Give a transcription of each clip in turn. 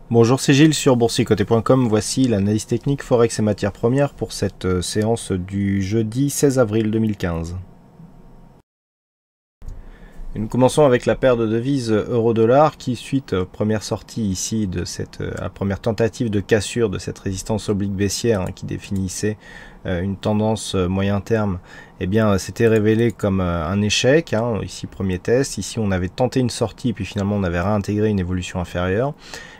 Bonjour, c'est Gilles sur boursicoté.com. Voici l'analyse technique Forex et matières premières pour cette séance du jeudi 16 avril 2015. Et nous commençons avec la paire de devises euro-dollar qui, suite première sortie ici de cette première tentative de cassure de cette résistance oblique baissière qui définissait une tendance moyen terme, eh bien s'était révélé comme un échec. Ici premier test, ici on avait tenté une sortie puis finalement on avait réintégré une évolution inférieure.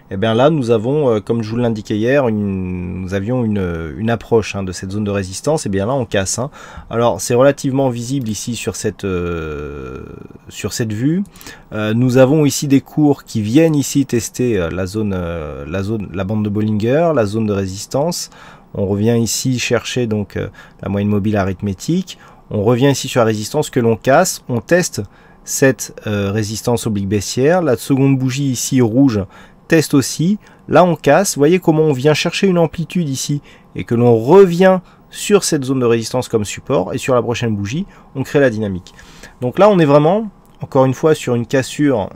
Et bien là, nous avons, comme je vous l'indiquais hier, nous avions une approche de cette zone de résistance. Et bien là, on casse. Alors, c'est relativement visible ici sur cette vue. Nous avons ici des cours qui viennent ici tester la bande de Bollinger, la zone de résistance. On revient ici chercher donc la moyenne mobile arithmétique. On revient ici sur la résistance que l'on casse. On teste cette résistance oblique baissière. La seconde bougie ici rouge teste aussi, là on casse, vous voyez comment on vient chercher une amplitude ici et que l'on revient sur cette zone de résistance comme support et sur la prochaine bougie on crée la dynamique. Donc là on est vraiment encore une fois sur une cassure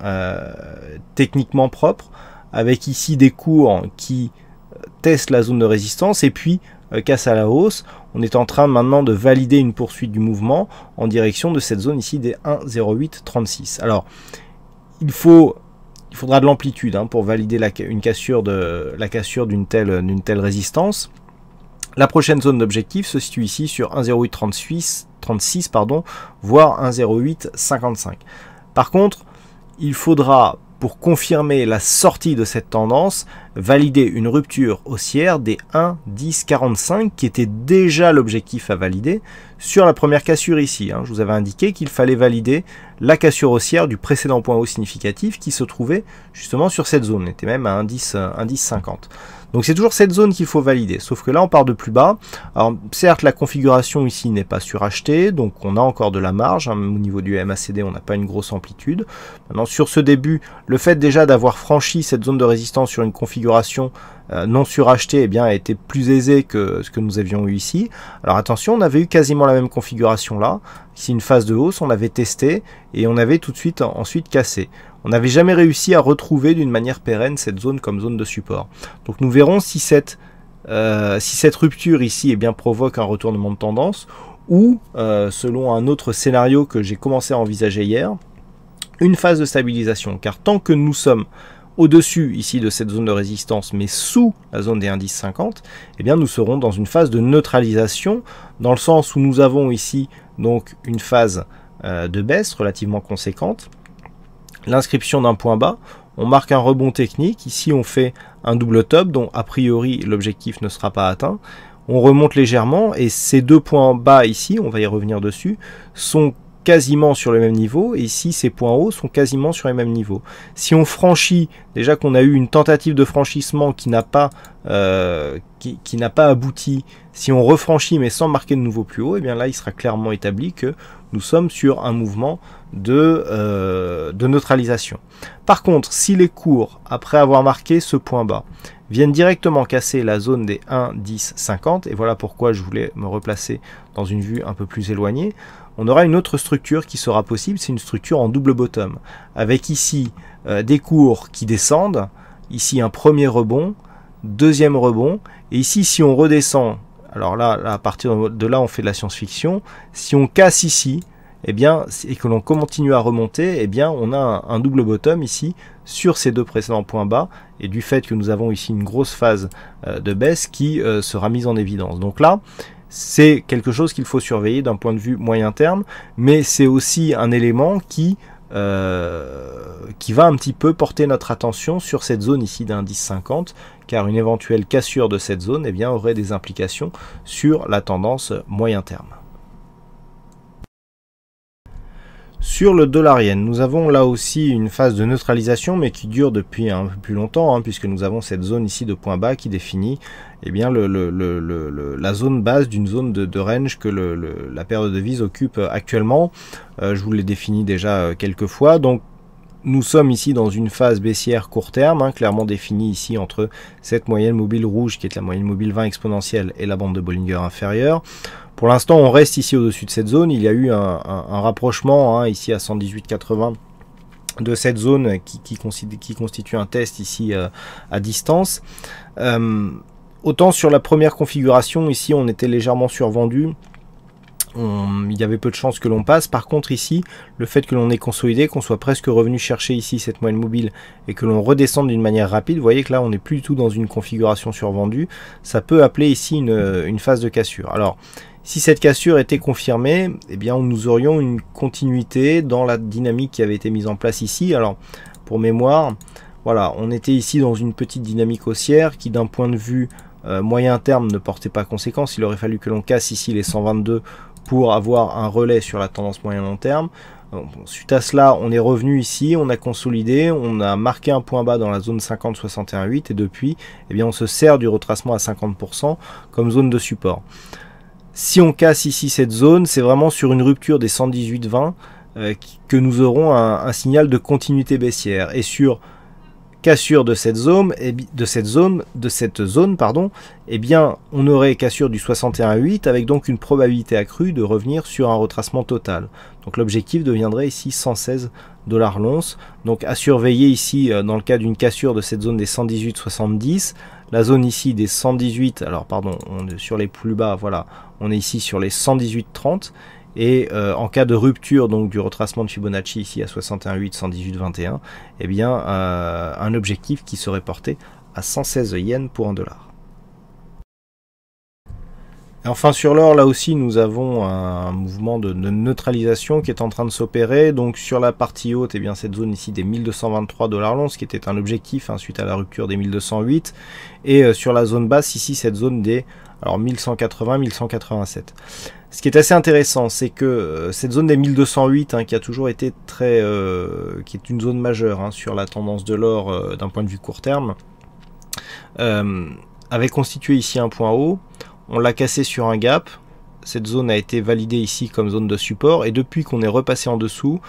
techniquement propre avec ici des cours qui testent la zone de résistance et puis casse à la hausse. On est en train maintenant de valider une poursuite du mouvement en direction de cette zone ici des 1,0836. Alors il faudra de l'amplitude pour valider la cassure d'une telle résistance. La prochaine zone d'objectif se situe ici sur 1,0836, voire 1,0855. Par contre, il faudra, pour confirmer la sortie de cette tendance, valider une rupture haussière des 1,1045 qui était déjà l'objectif à valider sur la première cassure ici. Je vous avais indiqué qu'il fallait valider la cassure haussière du précédent point haut significatif qui se trouvait justement sur cette zone. On était même à 1,1050. Donc c'est toujours cette zone qu'il faut valider, sauf que là on part de plus bas. Alors certes la configuration ici n'est pas surachetée, donc on a encore de la marge, au niveau du MACD on n'a pas une grosse amplitude. Maintenant sur ce début, le fait déjà d'avoir franchi cette zone de résistance sur une configuration non surachetée a été plus aisé que ce que nous avions eu ici. Alors attention, on avait eu quasiment la même configuration là, ici une phase de hausse, on avait testé et on avait tout de suite ensuite cassé. On n'avait jamais réussi à retrouver d'une manière pérenne cette zone comme zone de support. Donc nous verrons si cette rupture ici provoque un retournement de tendance ou, selon un autre scénario que j'ai commencé à envisager hier, une phase de stabilisation. Car tant que nous sommes au-dessus ici de cette zone de résistance, mais sous la zone des 1,1050, nous serons dans une phase de neutralisation, dans le sens où nous avons ici donc une phase de baisse relativement conséquente, l'inscription d'un point bas, on marque un rebond technique, ici on fait un double top, dont a priori l'objectif ne sera pas atteint, on remonte légèrement, et ces deux points bas ici, on va y revenir dessus, sont quasiment sur le même niveau, et ici ces points hauts sont quasiment sur les mêmes niveaux. Si on franchit, déjà qu'on a eu une tentative de franchissement qui n'a pas abouti, si on refranchit mais sans marquer de nouveau plus haut, là il sera clairement établi que nous sommes sur un mouvement de neutralisation. Par contre, si les cours, après avoir marqué ce point bas, viennent directement casser la zone des 1,1050, et voilà pourquoi je voulais me replacer dans une vue un peu plus éloignée, on aura une autre structure qui sera possible, c'est une structure en double bottom, avec ici des cours qui descendent, ici un premier rebond, deuxième rebond, et ici si on redescend, alors là à partir de là on fait de la science-fiction, si on casse ici, et que l'on continue à remonter, on a un double bottom ici sur ces deux précédents points bas, et du fait que nous avons ici une grosse phase de baisse qui sera mise en évidence. Donc là, c'est quelque chose qu'il faut surveiller d'un point de vue moyen terme, mais c'est aussi un élément qui va un petit peu porter notre attention sur cette zone ici d'un 10,50, car une éventuelle cassure de cette zone aurait des implications sur la tendance moyen terme. Sur le dollar yen, nous avons là aussi une phase de neutralisation, mais qui dure depuis un peu plus longtemps, puisque nous avons cette zone ici de point bas qui définit la zone base d'une zone de range que la paire de devises occupe actuellement. Je vous l'ai défini déjà quelques fois. Donc nous sommes ici dans une phase baissière court terme, clairement définie ici entre cette moyenne mobile rouge qui est la moyenne mobile 20 exponentielle et la bande de Bollinger inférieure. Pour l'instant, on reste ici au-dessus de cette zone. Il y a eu un rapprochement ici à 118,80 de cette zone qui constitue un test ici à distance. Autant sur la première configuration, ici on était légèrement survendu, il y avait peu de chances que l'on passe. Par contre ici, le fait que l'on ait consolidé, qu'on soit presque revenu chercher ici cette moyenne mobile et que l'on redescende d'une manière rapide, vous voyez que là on n'est plus du tout dans une configuration survendue, ça peut appeler ici une phase de cassure. Alors si cette cassure était confirmée, eh bien nous aurions une continuité dans la dynamique qui avait été mise en place ici. Alors pour mémoire, voilà, on était ici dans une petite dynamique haussière qui d'un point de vue moyen terme ne portait pas conséquence. Il aurait fallu que l'on casse ici les 122 pour avoir un relais sur la tendance moyen long terme. Donc, suite à cela, on est revenu ici, on a consolidé, on a marqué un point bas dans la zone 50-61,8 et depuis, eh bien, on se sert du retracement à 50% comme zone de support. Si on casse ici cette zone, c'est vraiment sur une rupture des 118,20 que nous aurons un signal de continuité baissière. Et sur cassure de cette zone, eh bien, on aurait cassure du 61,8 avec donc une probabilité accrue de revenir sur un retracement total. Donc l'objectif deviendrait ici 116 $ l'once. Donc à surveiller ici dans le cas d'une cassure de cette zone des 118,70, la zone ici des 118, alors pardon, on est sur les plus bas, voilà, on est ici sur les 118,30. Et en cas de rupture donc du retracement de Fibonacci ici à 61,8, 118,21, eh bien un objectif qui serait porté à 116 yens pour $1. Et enfin sur l'or, là aussi nous avons un mouvement de neutralisation qui est en train de s'opérer. Donc sur la partie haute, eh bien cette zone ici des 1223 $ l'once qui était un objectif suite à la rupture des 1208, et sur la zone basse ici cette zone des 1180, 1187. Ce qui est assez intéressant, c'est que cette zone des 1208, qui a toujours été qui est une zone majeure sur la tendance de l'or d'un point de vue court terme, avait constitué ici un point haut. On l'a cassé sur un gap. Cette zone a été validée ici comme zone de support, et depuis qu'on est repassé en dessous,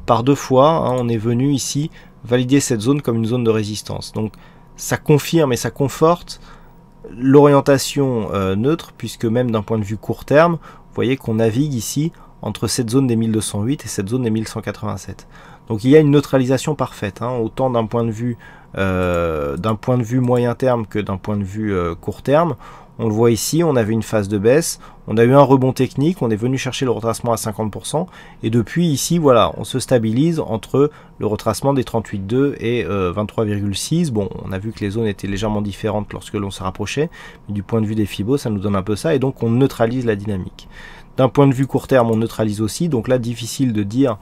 par deux fois, on est venu ici valider cette zone comme une zone de résistance. Donc ça confirme et ça conforte l'orientation neutre, puisque même d'un point de vue court terme, vous voyez qu'on navigue ici entre cette zone des 1208 et cette zone des 1187. Donc il y a une neutralisation parfaite, autant d'un point de vue moyen terme que d'un point de vue court terme. On le voit ici, on avait une phase de baisse, on a eu un rebond technique, on est venu chercher le retracement à 50%, et depuis ici, voilà, on se stabilise entre le retracement des 38,2 et 23,6. Bon, on a vu que les zones étaient légèrement différentes lorsque l'on s'est rapproché, mais du point de vue des Fibos, ça nous donne un peu ça, et donc on neutralise la dynamique. D'un point de vue court terme, on neutralise aussi, donc là, difficile de dire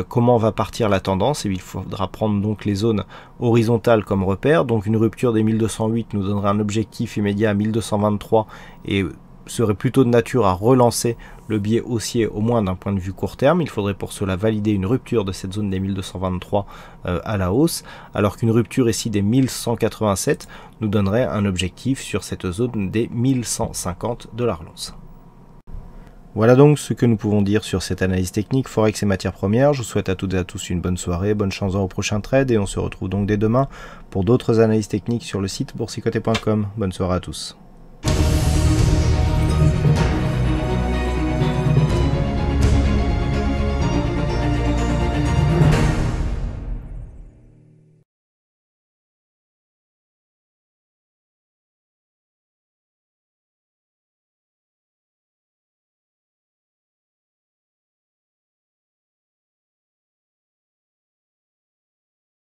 comment va partir la tendance, et il faudra prendre donc les zones horizontales comme repère. Donc une rupture des 1208 nous donnerait un objectif immédiat à 1223 et serait plutôt de nature à relancer le biais haussier, au moins d'un point de vue court terme. Il faudrait pour cela valider une rupture de cette zone des 1223 à la hausse, alors qu'une rupture ici des 1187 nous donnerait un objectif sur cette zone des 1150 $ l'once. Voilà donc ce que nous pouvons dire sur cette analyse technique Forex et matières premières. Je vous souhaite à toutes et à tous une bonne soirée, bonne chance au prochain trade, et on se retrouve donc dès demain pour d'autres analyses techniques sur le site boursicoté.com. Bonne soirée à tous.